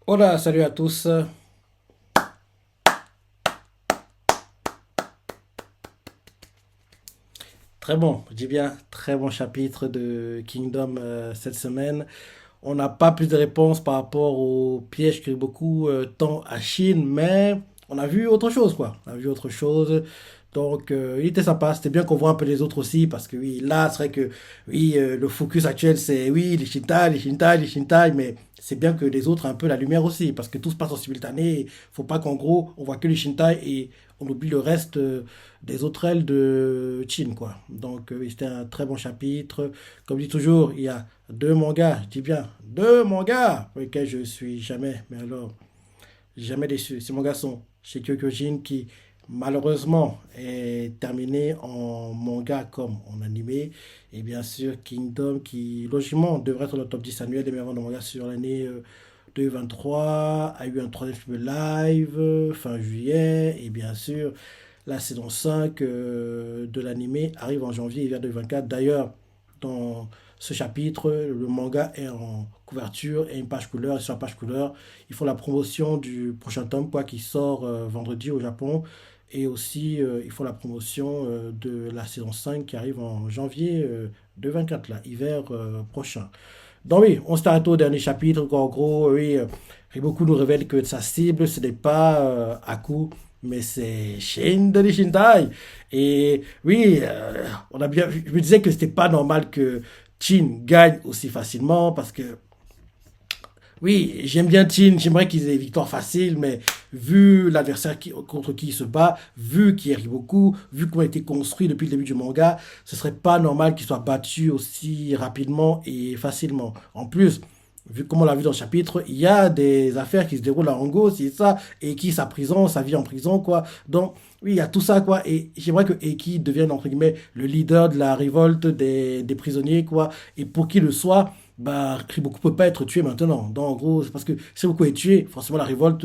Hola, salut à tous. Très bon, je dis bien, très bon chapitre de Kingdom cette semaine. On n'a pas plus de réponses par rapport au piège que beaucoup tend à Chine, mais on a vu autre chose, quoi. On a vu autre chose. Donc, il était sympa. C'était bien qu'on voit un peu les autres aussi, parce que oui, là, c'est vrai que oui, le focus actuel, c'est oui, les Shintai, les Shintai, les Shintai, mais c'est bien que les autres aient un peu la lumière aussi, parce que tout se passe en simultané. Il faut pas qu'en gros, on voit que les Shintai et on oublie le reste des autres ailes de Chine, quoi. Donc, oui, c'était un très bon chapitre. Comme je dis toujours, il y a deux mangas, je dis bien, deux mangas pour lesquels je suis jamais, mais alors, jamais déçu. Ces mangas sont chez Kyokyojin qui, malheureusement, est terminé en manga comme en animé. Et bien sûr, Kingdom qui, logiquement, devrait être dans le top 10 annuel des meilleurs ventes de mangas sur l'année 2023, a eu un troisième film live fin juillet. Et bien sûr, la saison 5 de l'animé arrive en janvier hiver 2024. D'ailleurs, dans ce chapitre, le manga est en couverture et une page couleur. Et sur la page couleur, ils font la promotion du prochain tome quoi, qui sort vendredi au Japon. Et aussi, ils font la promotion de la saison 5 qui arrive en janvier 2024, là, hiver prochain. Donc oui, on s'arrête au dernier chapitre. En gros, oui, Riboku nous révèle que sa cible, ce n'est pas Aku, mais c'est Shin de Shintai. Et oui, on a bien, je me disais que c'était pas normal que Chin gagne aussi facilement parce que oui, j'aime bien Chin, j'aimerais qu'ils aient des victoires faciles, mais vu l'adversaire contre qui il se bat, vu qu'il rit beaucoup, vu comment il a été construit depuis le début du manga, ce serait pas normal qu'il soit battu aussi rapidement et facilement. En plus, vu comme on l'a vu dans le chapitre, il y a des affaires qui se déroulent à Ango, c'est ça, et qui sa prison, sa vie en prison, quoi. Donc, oui, il y a tout ça, quoi. Et j'aimerais que Eki devienne, entre guillemets, le leader de la révolte des prisonniers, quoi. Et pour qu'il le soit, bah, Riboku peut pas être tué maintenant. Donc, en gros, c'est parce que si Riboku est tué, forcément, la révolte,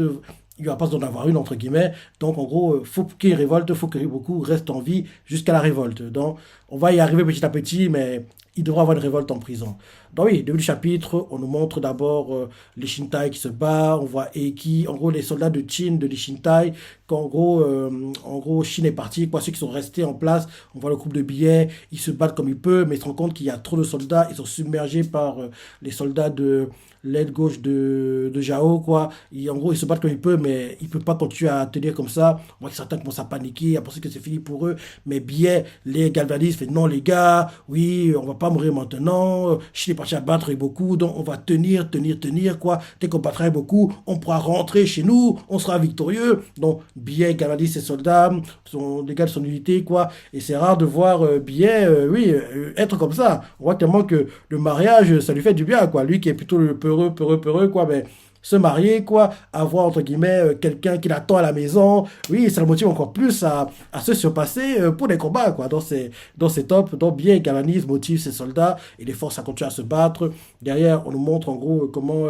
il n'y aura pas besoin d'en avoir une, entre guillemets. Donc, en gros, faut qu'il y ait une révolte, faut que Riboku reste en vie jusqu'à la révolte. Donc, on va y arriver petit à petit, mais il devra avoir une révolte en prison. Donc oui, début du chapitre, on nous montre d'abord les Shintai qui se battent, on voit Eiki, en gros les soldats de Chin, de les Shintai, en gros Shin est parti, quoi, ceux qui sont restés en place, on voit le groupe de billets, ils se battent comme ils peuvent, mais ils se rendent compte qu'il y a trop de soldats, ils sont submergés par les soldats de l'aile gauche de Jao, quoi. En gros, ils se battent comme ils peuvent, mais ils ne peuvent pas continuer à tenir comme ça. On voit que certains commencent à paniquer, à penser que c'est fini pour eux. Mais bien, les galvanistes fait non, les gars, oui, on va pas mourir maintenant. Je est parti à battre beaucoup, donc on va tenir, tenir, tenir, quoi. Dès qu'on battra beaucoup, on pourra rentrer chez nous, on sera victorieux. Donc, bien, galvanistes et soldats, sont, les gars de son unité, quoi. Et c'est rare de voir bien, oui, être comme ça. On voit tellement que le mariage, ça lui fait du bien, quoi. Lui qui est plutôt le peureux, peureux, peureux, quoi, mais se marier, quoi, avoir entre guillemets quelqu'un qui l'attend à la maison, oui, ça le motive encore plus à se surpasser pour les combats, quoi. Dans ces top, donc bien galvanise, motive ses soldats et les force à continuer à se battre. Derrière, on nous montre en gros comment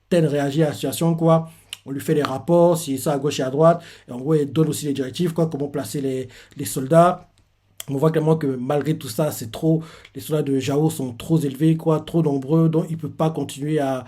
Ten réagit à la situation, quoi. On lui fait les rapports, si ça à gauche et à droite, et en gros, il donne aussi les directives, quoi, comment placer les soldats. On voit clairement que malgré tout ça, c'est trop. Les soldats de Jao sont trop élevés, quoi, trop nombreux, donc ils ne peuvent pas continuer à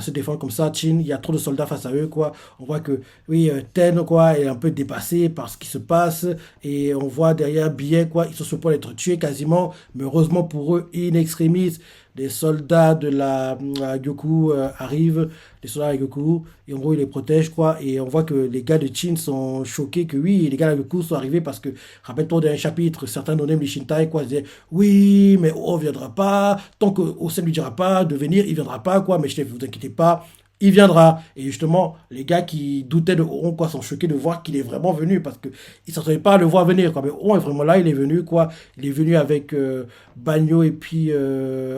se défendre comme ça. Chin, il y a trop de soldats face à eux, quoi. On voit que, oui, Ten, quoi, est un peu dépassé par ce qui se passe. Et on voit derrière Billet, quoi, ils sont sur le point d'être tués quasiment. Mais heureusement pour eux, in extremis, des soldats de la Gyoku arrivent, les soldats de la Gyoku, et en gros, ils les protègent, quoi. Et on voit que les gars de Chin sont choqués que, oui, les gars de la Gyoku sont arrivés parce que, rappelle-toi d'un chapitre, certains nommés les Shintai, quoi, ils disaient, oui, mais Oh viendra pas, tant que Osen lui dira pas de venir, il viendra pas, quoi, mais je ne vous inquiétez pas, il viendra. Et justement, les gars qui doutaient de Oron, quoi, sont choqués de voir qu'il est vraiment venu parce qu'ils ne s'attendaient pas à le voir venir, quoi. Mais Oron est vraiment là, il est venu, quoi. Il est venu avec Bagno et puis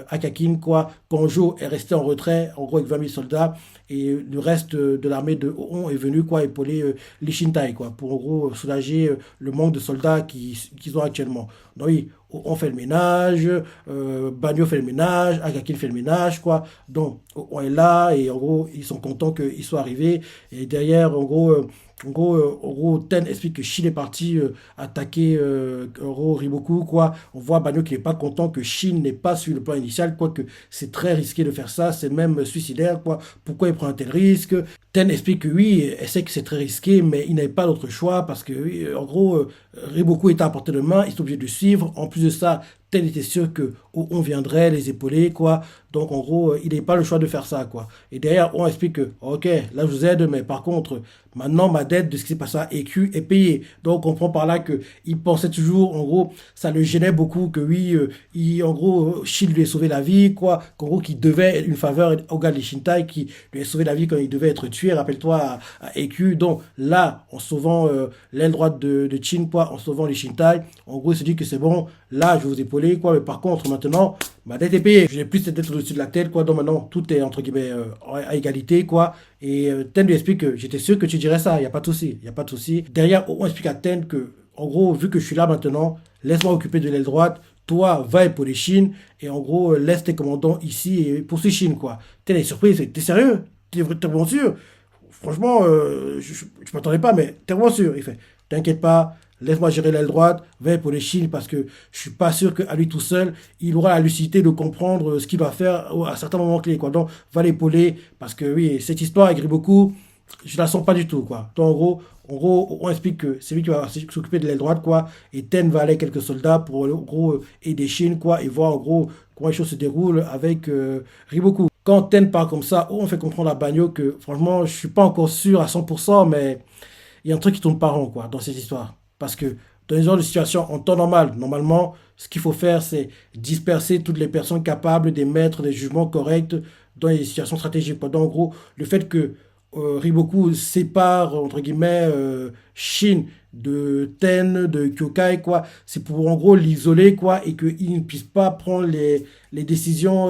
Akakin, quoi. Konjo est resté en retrait, en gros, avec 20 000 soldats. Et le reste de l'armée de Oron est venu, quoi, épauler les Shintai, quoi, pour en gros soulager le manque de soldats qu'ils ont actuellement. Donc oui, on fait le ménage, Bagno fait le ménage, Akakin fait le ménage, quoi. Donc, on est là et en gros, ils sont contents qu'ils soient arrivés. Et derrière, en gros, En gros, Ten explique que Shin est parti attaquer en gros, Riboku, quoi. On voit Banyo qui n'est pas content que Shin n'est pas sur le plan initial, quoique c'est très risqué de faire ça, c'est même suicidaire, quoi. Pourquoi il prend un tel risque? Ten explique que oui, elle sait que c'est très risqué, mais il n'avait pas d'autre choix parce que, oui, en gros, Riboku était à portée de main, il est obligé de suivre. En plus de ça, Ten était sûr que on viendrait les épauler, quoi. Donc, en gros, il n'avait pas le choix de faire ça, quoi. Et derrière, on explique que, ok, là, je vous aide, mais par contre, maintenant, ma dette de ce qui s'est passé à EQ est payée. Donc, on comprend par là que il pensait toujours, en gros, ça le gênait beaucoup que oui, en gros, Shin lui a sauvé la vie, quoi. Qu'en gros, qu'il devait une faveur au gars de Shintai qui lui a sauvé la vie quand il devait être tué, rappelle-toi, à EQ. Donc, là, en sauvant l'aile droite de Chin, quoi, en sauvant les Shintai, en gros, il se dit que c'est bon, là, je vais vous épauler, quoi. Mais par contre, maintenant, ma dette est payée. Je n'ai plus cette dette au-dessus de la tête, quoi. Donc, maintenant, tout est, entre guillemets, à égalité, quoi. Et Ten lui explique que j'étais sûr que tu dirais ça, il n'y a pas de souci, il n'y a pas de souci. Derrière, on explique à Ten que, en gros, vu que je suis là maintenant, laisse-moi occuper de l'aile droite, toi, va épauler Shin, et en gros, laisse tes commandants ici et poursuis Shin, quoi. Ten est surpris, t'es sérieux? T'es vraiment sûr? Franchement, je m'attendais pas, mais t'es vraiment sûr? Il fait, t'inquiète pas, laisse-moi gérer l'aile droite, va épauler Shin, parce que je suis pas sûr qu'à lui tout seul, il aura la lucidité de comprendre ce qu'il doit faire à certains moments clés, quoi. Donc, va l'épauler, parce que oui, cette histoire aigrit beaucoup, je la sens pas du tout, quoi. Donc, en gros, on explique que c'est lui qui va s'occuper de l'aile droite, quoi, et Ten va aller avec quelques soldats pour, en gros, aider Shin, quoi, et voir, en gros, comment les choses se déroulent avec Riboku. Quand Ten parle comme ça, on fait comprendre à Banyo que, franchement, je suis pas encore sûr à 100%, mais il y a un truc qui tourne pas rond, quoi, dans cette histoire. Parce que dans les genres de situation, en temps normal, normalement, ce qu'il faut faire, c'est disperser toutes les personnes capables d'émettre des jugements corrects dans les situations stratégiques. Donc, en gros, le fait que Riboku sépare, entre guillemets, Shin de Ten, de Kyokai, quoi, c'est pour, en gros, l'isoler, quoi, et qu'il ne puisse pas prendre les décisions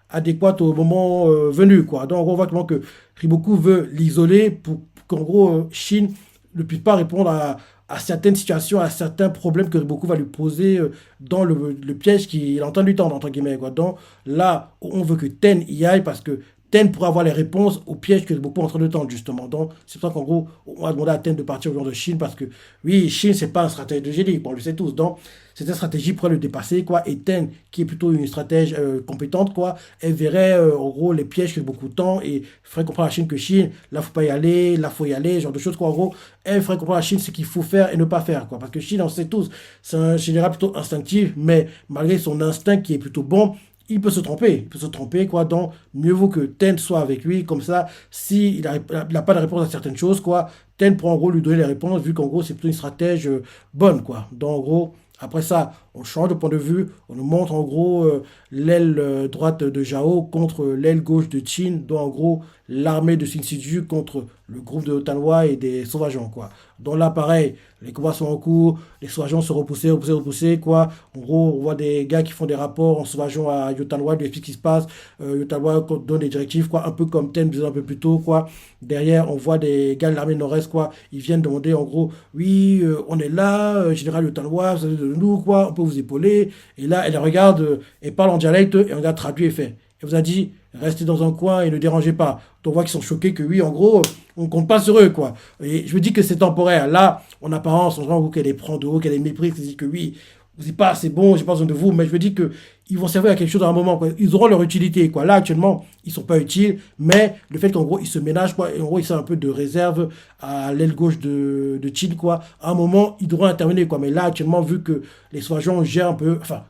adéquates au moment venu, quoi. Donc, en gros, on voit clairement que Riboku veut l'isoler pour qu'en gros, Shin ne puisse pas répondre à certaines situations, à certains problèmes que beaucoup va lui poser dans le piège qu'il est en train de lui tendre, entre guillemets, quoi. Donc là, on veut que Ten y aille parce que Ten pourra avoir les réponses au piège que beaucoup est en train de tendre, justement. Donc c'est pour ça qu'en gros, on va demander à Ten de partir au genre de Chine parce que, oui, Chine, c'est pas un stratège de génie, on le sait tous. Donc cette stratégie pourrait le dépasser, quoi. Et Ten, qui est plutôt une stratège compétente, quoi, elle verrait en gros les pièges que beaucoup tendent et ferait comprendre à la Chine que Chine, là, faut pas y aller, là, faut y aller, ce genre de choses, quoi. En gros, elle ferait comprendre à la Chine ce qu'il faut faire et ne pas faire, quoi. Parce que Chine, on sait tous, c'est un général plutôt instinctif, mais malgré son instinct qui est plutôt bon, il peut se tromper. Il peut se tromper, quoi. Donc, mieux vaut que Ten soit avec lui. Comme ça, s'il n'a pas de réponse à certaines choses, quoi, Ten pourra en gros lui donner les réponses, vu qu'en gros, c'est plutôt une stratège bonne, quoi. Donc, en gros, après ça, on change de point de vue. On nous montre en gros l'aile droite de Jao contre l'aile gauche de Chin. Donc, en gros, l'armée de Shinshiju contre le groupe de Otanwa et des sauvageons, quoi. Donc là, pareil, les combats sont en cours, les sauvageons se repoussés, quoi. En gros, on voit des gars qui font des rapports en sauvageant à Yotanwa, lui explique ce qui se passe. Yotanwa donne des directives, quoi, un peu comme Ten disait un peu plus tôt, quoi. Derrière, on voit des gars de l'armée nord-est, quoi. Ils viennent demander, en gros, oui, on est là, général Yotanwa, vous avez de nous, quoi, on peut vous épauler. Et là, elle regarde, elle parle en dialecte, et on a traduit et fait. Elle vous a dit, restez dans un coin et ne dérangez pas. Donc on voit qu'ils sont choqués que oui, en gros, on compte pas sur eux, quoi. Et je me dis que c'est temporaire. Là, en apparence, on voit qu'elle les prend de haut, qu'elle les méprise, qu'elle dit que oui, vous n'êtes pas assez bon, j'ai pas besoin de vous, mais je me dis que ils vont servir à quelque chose à un moment, quoi. Ils auront leur utilité, quoi. Là, actuellement, ils sont pas utiles, mais le fait qu'en gros, ils se ménagent, quoi, et en gros, ils sont un peu de réserve à l'aile gauche de Chin, quoi. À un moment, ils devront intervenir, quoi. Mais là, actuellement, vu que les soignants gèrent un peu, enfin,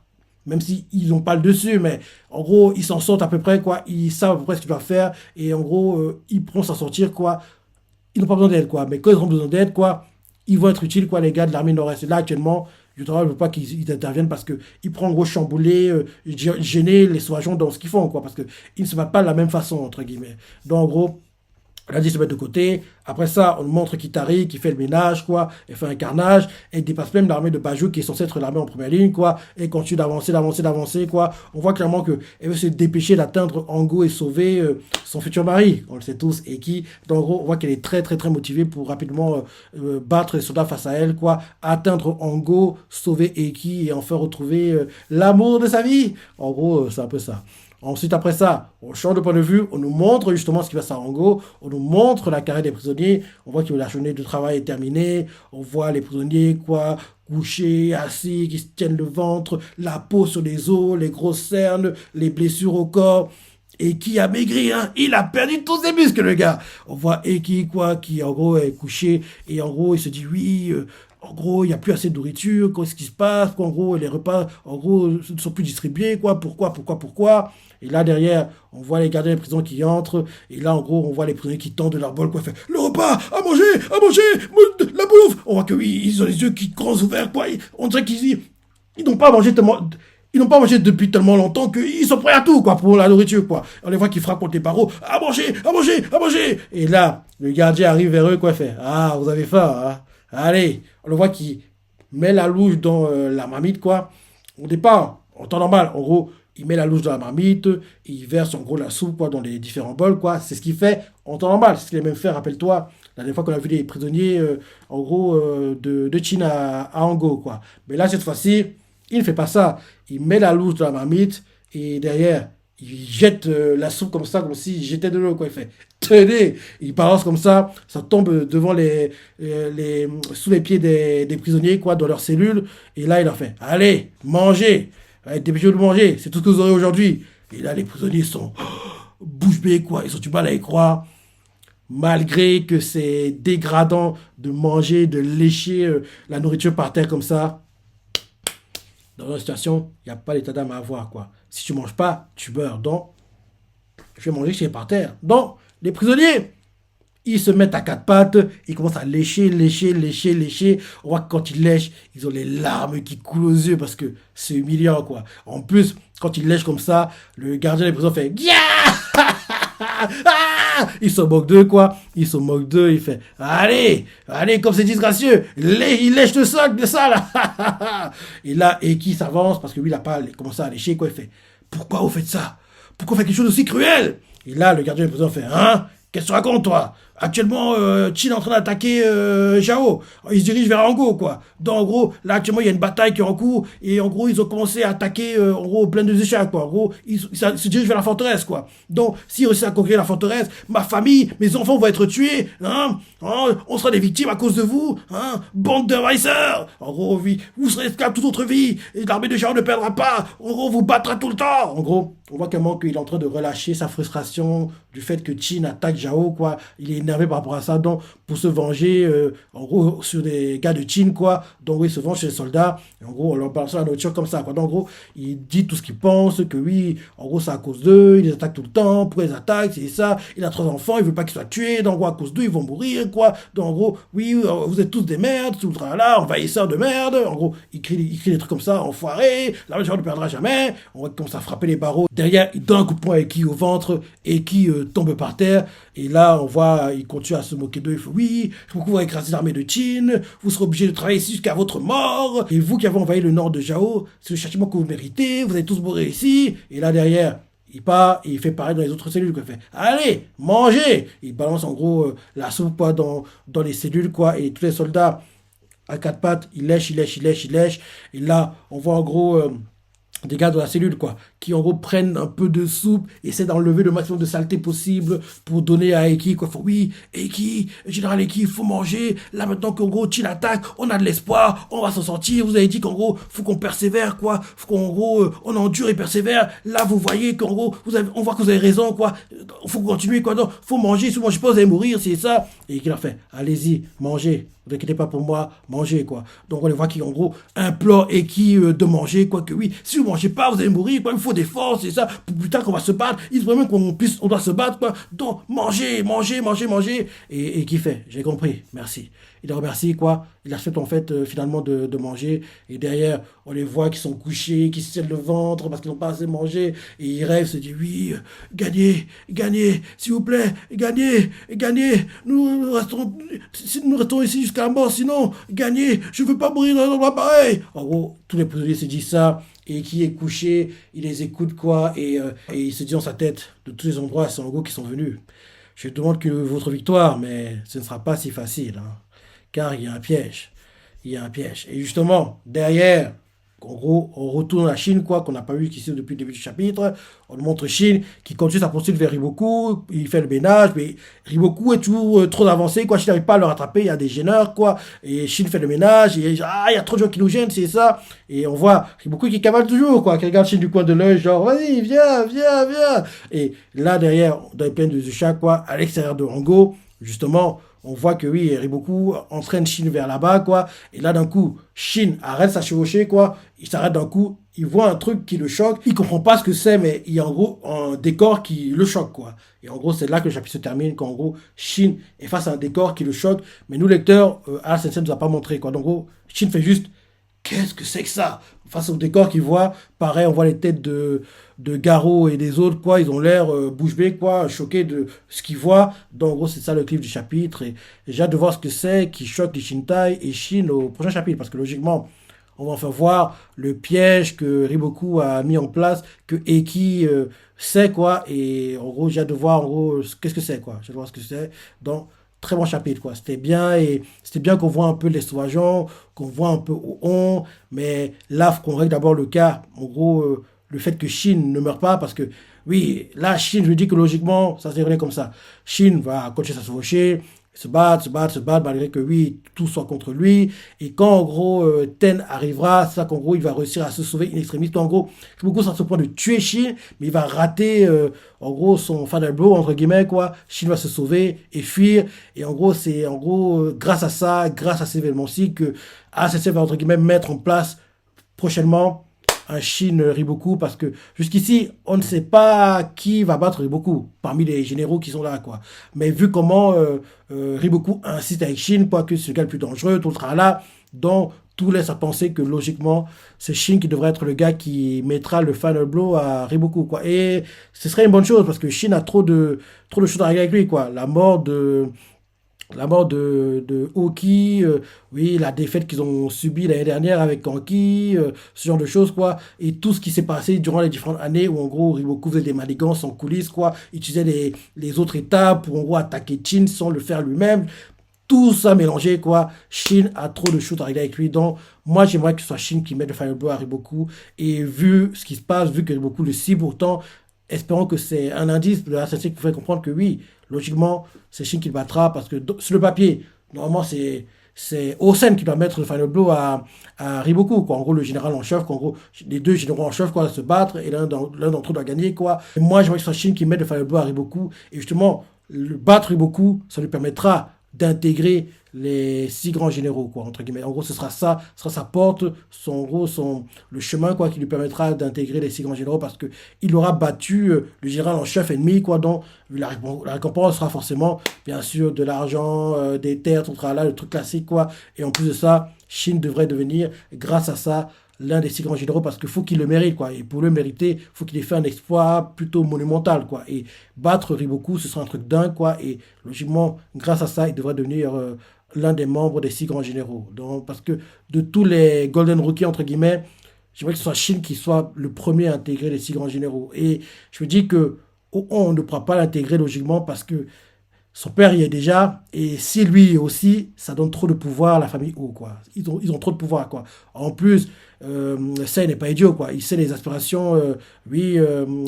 même s'ils n'ont pas le dessus, mais en gros, ils s'en sortent à peu près, quoi. Ils savent à peu près ce qu'ils doivent faire, et en gros, ils pourront s'en sortir, quoi. Ils n'ont pas besoin d'aide, quoi. Mais quand ils auront besoin d'aide, quoi, ils vont être utiles, quoi, les gars de l'armée nord-est. Et là, actuellement, je ne veux pas qu'ils interviennent parce qu'ils prennent en gros chambouler, gêner les sauvageons dans ce qu'ils font, quoi. Parce qu'ils ne se battent pas de la même façon, entre guillemets. Donc, en gros, elle a dit se mettre de côté. Après ça, on nous montre Kitari qui fait le ménage, quoi. Elle fait un carnage. Elle dépasse même l'armée de Bajou qui est censée être l'armée en première ligne, quoi. Et continue d'avancer, quoi. On voit clairement qu'elle veut se dépêcher d'atteindre Ango et sauver son futur mari. On le sait tous. Et qui, donc, en gros, on voit qu'elle est très, très, très motivée pour rapidement battre les soldats face à elle, quoi. Atteindre Ango, sauver Eki et enfin retrouver l'amour de sa vie. En gros, c'est un peu ça. Ensuite, après ça, on change de point de vue, on nous montre justement ce qui va à Rango, on nous montre la carrière des prisonniers, on voit que la journée de travail est terminée, on voit les prisonniers, quoi, couchés, assis, qui se tiennent le ventre, la peau sur les os, les grosses cernes, les blessures au corps. Et qui a maigri, hein. Il a perdu tous ses muscles, le gars. On voit Eki, quoi, qui en gros est couché, et en gros, il se dit, oui, en gros, il n'y a plus assez de nourriture, qu'est-ce qui se passe, en gros, les repas, en gros, ne sont plus distribués, quoi, pourquoi. Et là, derrière, on voit les gardiens de prison qui entrent, et là, en gros, on voit les prisonniers qui tendent de leur bol, quoi, fait, le repas, à manger, la bouffe. On voit que oui, ils ont les yeux qui grands ouverts, quoi, on dirait ils n'ont pas mangé tellement, ils n'ont pas mangé depuis tellement longtemps qu'ils sont prêts à tout, quoi, pour la nourriture, quoi. On les voit qui frappent contre les barreaux. À manger. Et là, le gardien arrive vers eux, quoi, fait. Ah, vous avez faim, hein. Allez. On le voit qui met la louche dans la marmite, quoi. Au départ, en temps normal, en gros, il met la louche dans la marmite, il verse, en gros, la soupe, quoi, dans les différents bols, quoi. C'est ce qu'il fait en temps normal. C'est ce qu'il a même fait, rappelle-toi, la dernière fois qu'on a vu les prisonniers, en gros, de Chine à Ango, quoi. Mais là, cette fois-ci, il ne fait pas ça. Il met la louche dans la marmite et derrière, il jette la soupe comme ça, comme s'il jetait de l'eau, quoi. Il fait, tenez, il balance comme ça tombe devant sous les pieds des prisonniers, quoi, dans leurs cellules. Et là, il leur fait, allez, mangez, allez, dépêchez-vous de manger, c'est tout ce que vous aurez aujourd'hui. Et là, les prisonniers sont bouche bée, quoi. Ils sont du mal à y croire. Malgré que c'est dégradant de manger, de lécher la nourriture par terre comme ça, dans une situation, il n'y a pas l'état d'âme à avoir, quoi. Si tu manges pas, tu meurs. Donc, je vais manger chez par terre. Donc, les prisonniers, ils se mettent à quatre pattes, ils commencent à lécher. On voit que quand ils lèchent, ils ont les larmes qui coulent aux yeux parce que c'est humiliant, quoi. En plus, quand ils lèchent comme ça, le gardien des prisons fait Gya. Il se moque d'eux, quoi. Il se moque d'eux, il fait allez, comme c'est disgracieux. Il lèche le sol de ça, là. Et là, Eki s'avance parce que lui, il n'a pas commencé à lécher, quoi. Il fait pourquoi vous faites ça? Pourquoi vous faites quelque chose d'aussi cruel? Et là, le gardien de prison fait hein? Qu'est-ce que tu racontes, toi? Actuellement, Chine est en train d'attaquer Jao. Il se dirige vers Ango, quoi. Donc, en gros, là, actuellement, il y a une bataille qui est en cours. Et en gros, ils ont commencé à attaquer, en gros, plein de échelles, quoi. En gros, ils se dirigent vers la forteresse, quoi. Donc, s'ils réussissent à conquérir la forteresse, ma famille, mes enfants vont être tués. Hein? On sera des victimes à cause de vous. Hein? Bande d'envahisseurs. En gros, oui, vous serez esclaves toute votre vie. Et l'armée de Jao ne perdra pas. En gros, on vous battra tout le temps. En gros, on voit comment qu'il est en train de relâcher sa frustration du fait que Chine attaque Jao, quoi. Il est énervé par rapport à ça, donc pour se venger, en gros, sur des gars de Chine, quoi. Donc oui, il se venge chez les soldats, et en gros, on leur balance la nourriture comme ça, quoi. Donc en gros, il dit tout ce qu'il pense, que oui, en gros, c'est à cause d'eux, ils les attaquent tout le temps, pourquoi ils attaquent, c'est ça, il a trois enfants, il veut pas qu'ils soient tués, donc en gros, à cause d'eux, ils vont mourir, quoi. Donc en gros, oui, vous êtes tous des merdes, tout le temps là, envahisseurs de merde, en gros, il crie des trucs comme ça, enfoiré, la région ne perdra jamais, on va commencer à frapper les barreaux. Derrière, il donne un coup de poing à Eki au ventre, et qui tombe par terre, et là, on voit, il continue à se moquer d'eux. Il fait oui, pourquoi vous avez écrasé l'armée de Chine, vous serez obligé de travailler ici jusqu'à votre mort. Et vous qui avez envahi le nord de Jao, c'est le châtiment que vous méritez, vous allez tous mourir ici. Et là, derrière, il part et il fait pareil dans les autres cellules. Quoi. Il fait allez, mangez. Il balance en gros la soupe quoi, dans les cellules, quoi. Et tous les soldats à quatre pattes, ils lèchent. Et là, on voit en gros. Des gars de la cellule, quoi, qui en gros prennent un peu de soupe, essaient d'enlever le maximum de saleté possible pour donner à Eki, quoi. Faut, oui, Eki, général Eki, il faut manger. Là, maintenant qu'en gros, Chine attaque, on a de l'espoir, on va s'en sortir. Vous avez dit qu'en gros, faut qu'on persévère, quoi. Faut qu'en gros, on endure et persévère. Là, vous voyez qu'en gros, on voit que vous avez raison, quoi. Faut continuer, quoi. Donc, faut manger. Si vous mangez pas, vous allez mourir, c'est ça. Et Eki leur fait, allez-y, mangez. Ne vous inquiétez pas pour moi, mangez, quoi. Donc, on les voit qui, en gros, implore Eki de manger, quoi, que oui, si vous mangez pas, vous allez mourir, quoi. Il faut des forces, c'est ça. Pour plus tard qu'on va se battre, ils veulent même on doit se battre, quoi. Donc, mangez. Et Eki fait, j'ai compris, merci. Il les remercie, quoi. Il accepte, en fait, finalement, de manger. Et derrière, on les voit qui sont couchés, qui se tiennent le ventre parce qu'ils n'ont pas assez mangé. Et ils rêvent, se disent, oui, gagnez, s'il vous plaît, gagnez. Nous restons ici jusqu'à la mort, sinon, gagnez, je ne veux pas mourir dans un endroit pareil. En gros, tous les prisonniers se disent ça, et qui est couché, il les écoute, quoi, et il se dit dans sa tête, de tous les endroits, c'est en gros qui sont venus. Je demande que votre victoire, mais ce ne sera pas si facile, hein, car il y a un piège. Et justement, derrière, En gros, on retourne à Chine, quoi, qu'on n'a pas vu ici depuis le début du chapitre. On nous montre Chine qui continue sa poursuite vers Riboku. Il fait le ménage, mais Riboku est toujours trop avancé, quoi. Chine n'arrive pas à le rattraper. Il y a des gêneurs, quoi. Et Chine fait le ménage. Et il y a trop de gens qui nous gênent, c'est ça. Et on voit Riboku qui cavale toujours, quoi. Qui regarde Chine du coin de l'œil, genre, vas-y, viens, viens, viens. Et là, derrière, dans les plaines de Zusha, quoi, à l'extérieur de Hango, justement, on voit que oui, Riboku entraîne Shin vers là-bas, quoi. Et là, d'un coup, Shin arrête sa chevauchée, quoi. Il s'arrête d'un coup, il voit un truc qui le choque. Il comprend pas ce que c'est, mais il y a en gros un décor qui le choque, quoi. Et en gros, c'est là que le chapitre se termine, qu'en gros, Shin est face à un décor qui le choque. Mais nous, lecteurs, Al Sensei nous a pas montré, quoi. Donc, en gros, Shin fait juste qu'est-ce que c'est que ça? Face au décor qu'ils voient, pareil, on voit les têtes de Garo et des autres, quoi. Ils ont l'air bouche bée, quoi, choqués de ce qu'ils voient. Donc, en gros, c'est ça le clip du chapitre. Et j'ai hâte de voir ce que c'est qui choque les Shintai et Shin au prochain chapitre. Parce que logiquement, on va enfin voir le piège que Riboku a mis en place, que Eki sait, quoi. Et en gros, j'ai hâte de voir, en gros, qu'est-ce que c'est, quoi. J'ai hâte de voir ce que c'est. Donc, très bon chapitre, quoi. C'était bien, et c'était bien qu'on voit un peu les sauvageons, qu'on voit un peu où on, mais là, qu'on règle d'abord le cas. En gros, le fait que Shin ne meurt pas, parce que, oui, là, Shin, je lui dis que logiquement, ça se déroule comme ça. Shin va continuer à se faucher, se battre, se battre, se battre, malgré que, oui, tout soit contre lui. Et quand, en gros, Ten arrivera, c'est ça qu'en gros, il va réussir à se sauver in extremis. En gros, beaucoup ça se point de tuer Shin, mais il va rater, en gros, son final blow, entre guillemets, quoi. Shin va se sauver et fuir. Et en gros, c'est, en gros, grâce à ça, grâce à ces événements-ci, que ACC va, entre guillemets, mettre en place prochainement un Shin Riboku, parce que jusqu'ici, on ne sait pas qui va battre Riboku parmi les généraux qui sont là, quoi. Mais vu comment Riboku insiste avec Shin, quoi, que c'est le gars le plus dangereux, tout le tralala, donc tout laisse à penser que logiquement, c'est Shin qui devrait être le gars qui mettra le final blow à Riboku, quoi. Et ce serait une bonne chose parce que Shin a trop de choses à régler avec lui, quoi. La mort de Oki, oui, la défaite qu'ils ont subie l'année dernière avec Anki, ce genre de choses, quoi. Et tout ce qui s'est passé durant les différentes années où, en gros, Riboku faisait des manigances en coulisses, quoi. Utilisait les autres étapes pour, en gros, attaquer Chin sans le faire lui-même. Tout ça mélangé, quoi. Shin a trop de choses à régler avec lui. Donc, moi, j'aimerais que ce soit Shin qui mette le Fire Blow à Riboku. Et vu ce qui se passe, vu que Riboku le cible pourtant, espérons que c'est un indice de l'assassin qui ferait comprendre que oui, logiquement, c'est Shin qui le battra. Parce que sur le papier, normalement, c'est Osen qui doit mettre le Final Blow à Riboku, quoi. En gros, le général en chef, quoi. En gros, les deux généraux en chef, quoi, se battre et l'un d'entre eux doit gagner, quoi. Et moi, j'aimerais que ce soit Shin qui mette le Final Blow à Riboku. Et justement, le battre Riboku, ça lui permettra d'intégrer les six grands généraux, quoi, entre guillemets. En gros, ce sera sa porte, en gros, le chemin, quoi, qui lui permettra d'intégrer les six grands généraux parce que il aura battu le général en chef ennemi, quoi. Donc, la récompense sera forcément, bien sûr, de l'argent, des terres, tout ça, là, le truc classique, quoi. Et en plus de ça, Chine devrait devenir, grâce à ça, l'un des six grands généraux parce qu'il faut qu'il le mérite, quoi. Et pour le mériter, il faut qu'il ait fait un exploit plutôt monumental, quoi. Et battre Riboku, ce sera un truc dingue, quoi. Et logiquement, grâce à ça, il devrait devenir l'un des membres des six grands généraux. Donc, parce que de tous les Golden Rookies, entre guillemets, j'aimerais que ce soit Shin qui soit le premier à intégrer les six grands généraux. Et je me dis que on ne pourra pas l'intégrer logiquement parce que son père y est déjà, et si lui aussi, ça donne trop de pouvoir à la famille O, quoi. Ils ont trop de pouvoir, quoi. En plus, Sei n'est pas idiot, quoi. Il sait les aspirations, oui,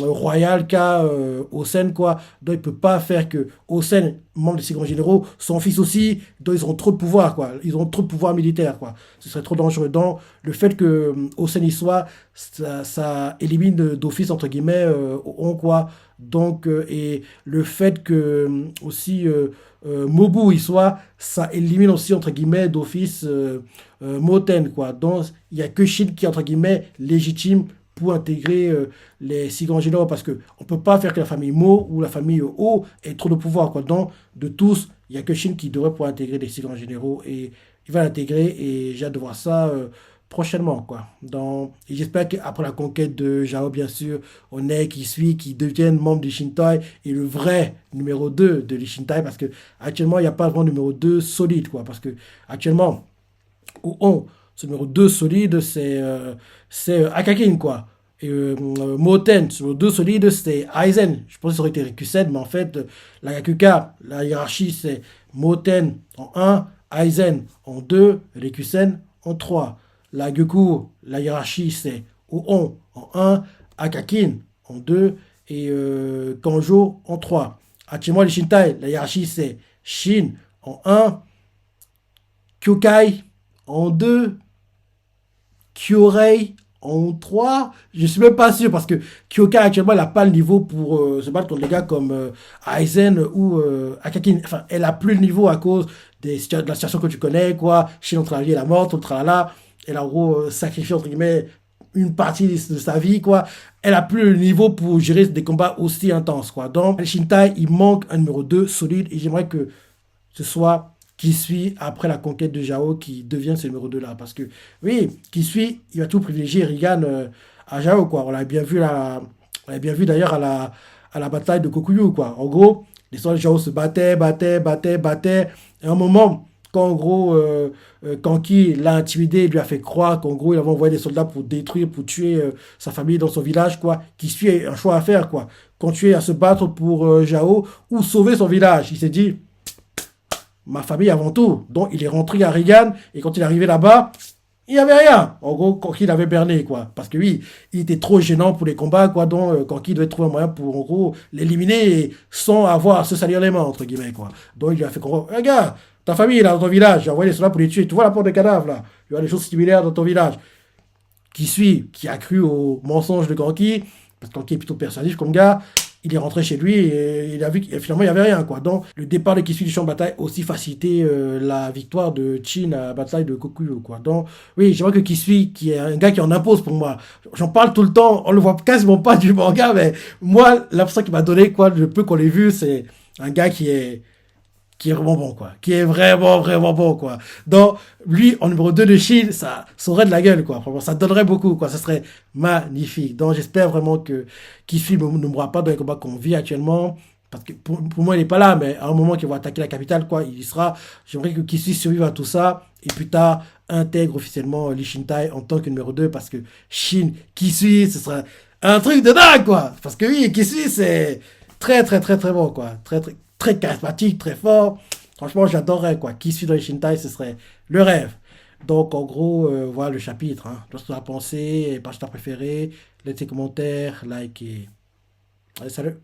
royales qu'a Osen, quoi. Donc il peut pas faire que Osen, membre des six grands généraux, son fils aussi, donc ils ont trop de pouvoir, quoi. Ils ont trop de pouvoir militaire, quoi. Ce serait trop dangereux. Donc le fait que Osen y soit, ça élimine d'office, entre guillemets, On, quoi. Donc, et le fait que aussi Mobu y soit, ça élimine aussi, entre guillemets, d'office Moten, quoi. Donc, il n'y a que Shin qui est, entre guillemets, légitime pour intégrer les six grands généraux parce qu'on ne peut pas faire que la famille Mo ou la famille O ait trop de pouvoir, quoi. Donc, de tous, il n'y a que Shin qui devrait pouvoir intégrer les six grands généraux et il va l'intégrer et j'ai hâte de voir ça prochainement, quoi. Donc, et j'espère qu'après la conquête de Jao, bien sûr, on est qui suit, qui deviennent membre du Shintai et le vrai numéro 2 de l'Ishintai parce que actuellement, il n'y a pas vraiment de numéro 2 solide, quoi. Parce que actuellement, ce numéro 2 solide, c'est Akakin, quoi. Et Moten, ce numéro 2 solide, c'est Aizen. Je pense que ça aurait été Rikusen, mais en fait, la Gakuka, la hiérarchie, c'est Moten en un, Aizen en 2, Rikusen en 3. La Goku, la hiérarchie, c'est Oon en un, Akakin en 2 et Kanjo en 3. Actuellement, les Shintai, la hiérarchie, c'est Shin en un, Kyokai en 2, Kyorei en 3. Je suis même pas sûr parce que Kyokai actuellement elle n'a pas le niveau pour se battre contre les gars comme Aizen ou Akakin. Enfin, elle a plus le niveau à cause de la situation que tu connais, quoi. Shin entre la vie et la mort, tout le tralala. Elle a en gros sacrifié entre guillemets une partie de sa vie, quoi. Elle a plus le niveau pour gérer des combats aussi intenses, quoi. Donc, les Shintai, il manque un numéro 2 solide et j'aimerais que ce soit qui suit après la conquête de Jao qui devient ce numéro 2 là. Parce que, oui, qui suit, il va tout privilégier Rigan à Jao, quoi. On l'a bien vu d'ailleurs à la bataille de Kokuyu, quoi. En gros, les soldats de Jao se battaient. Et à un moment, quand en gros, Kanki l'a intimidé, lui a fait croire qu'en gros, il avait envoyé des soldats pour détruire, pour tuer sa famille dans son village, quoi. Qui suit un choix à faire, quoi. Continuer à se battre pour Jao ou sauver son village. Il s'est dit ma famille avant tout. Donc il est rentré à Reagan et quand il est arrivé là-bas, il n'y avait rien. En gros, Kanki l'avait berné, quoi. Parce que oui, il était trop gênant pour les combats, quoi. Donc Kanki devait trouver un moyen pour, en gros, l'éliminer sans avoir à se salir les mains, entre guillemets, quoi. Donc il lui a fait comprendre, regarde, ta famille est là dans ton village, j'ai envoyé des soldats pour les tuer. Tu vois la porte des cadavres, là. Il y a des choses similaires dans ton village. Qui a cru au mensonge de Kanki, parce que Kanki est plutôt persuasif comme gars, il est rentré chez lui et il a vu que finalement il n'y avait rien, quoi. Donc le départ de Kisui du champ de bataille a aussi facilité la victoire de Chin à la bataille de Kokuyo, quoi. Donc oui, je vois que Kisui, qui est un gars qui en impose pour moi, j'en parle tout le temps, on le voit quasiment pas du manga, mais moi l'impression qu'il m'a donné, quoi, le peu qu'on l'ait vu, c'est un gars qui est vraiment bon, quoi. Qui est vraiment, vraiment bon, quoi. Donc, lui, en numéro 2 de Chine, ça saurait de la gueule, quoi. Franchement, ça donnerait beaucoup, quoi. Ça serait magnifique. Donc, j'espère vraiment que Kisui ne mourra pas dans les combats qu'on vit actuellement. Parce que pour moi, il n'est pas là, mais à un moment qu'il va attaquer la capitale, quoi, il y sera. J'aimerais que Kisui survive à tout ça. Et plus tard, intègre officiellement Lee Shintai en tant que numéro 2. Parce que Shin, Kisui, ce sera un truc de dingue, quoi. Parce que oui, Kisui, c'est très, très, très, très bon, quoi. Très, très, très charismatique, très fort. Franchement, j'adorerais, quoi. Qui suit dans les Shintai, ce serait le rêve. Donc, en gros, voilà le chapitre. Hein. Lorsque tu as pensé, page ta préférée, laissez commentaires, like et... Allez, salut.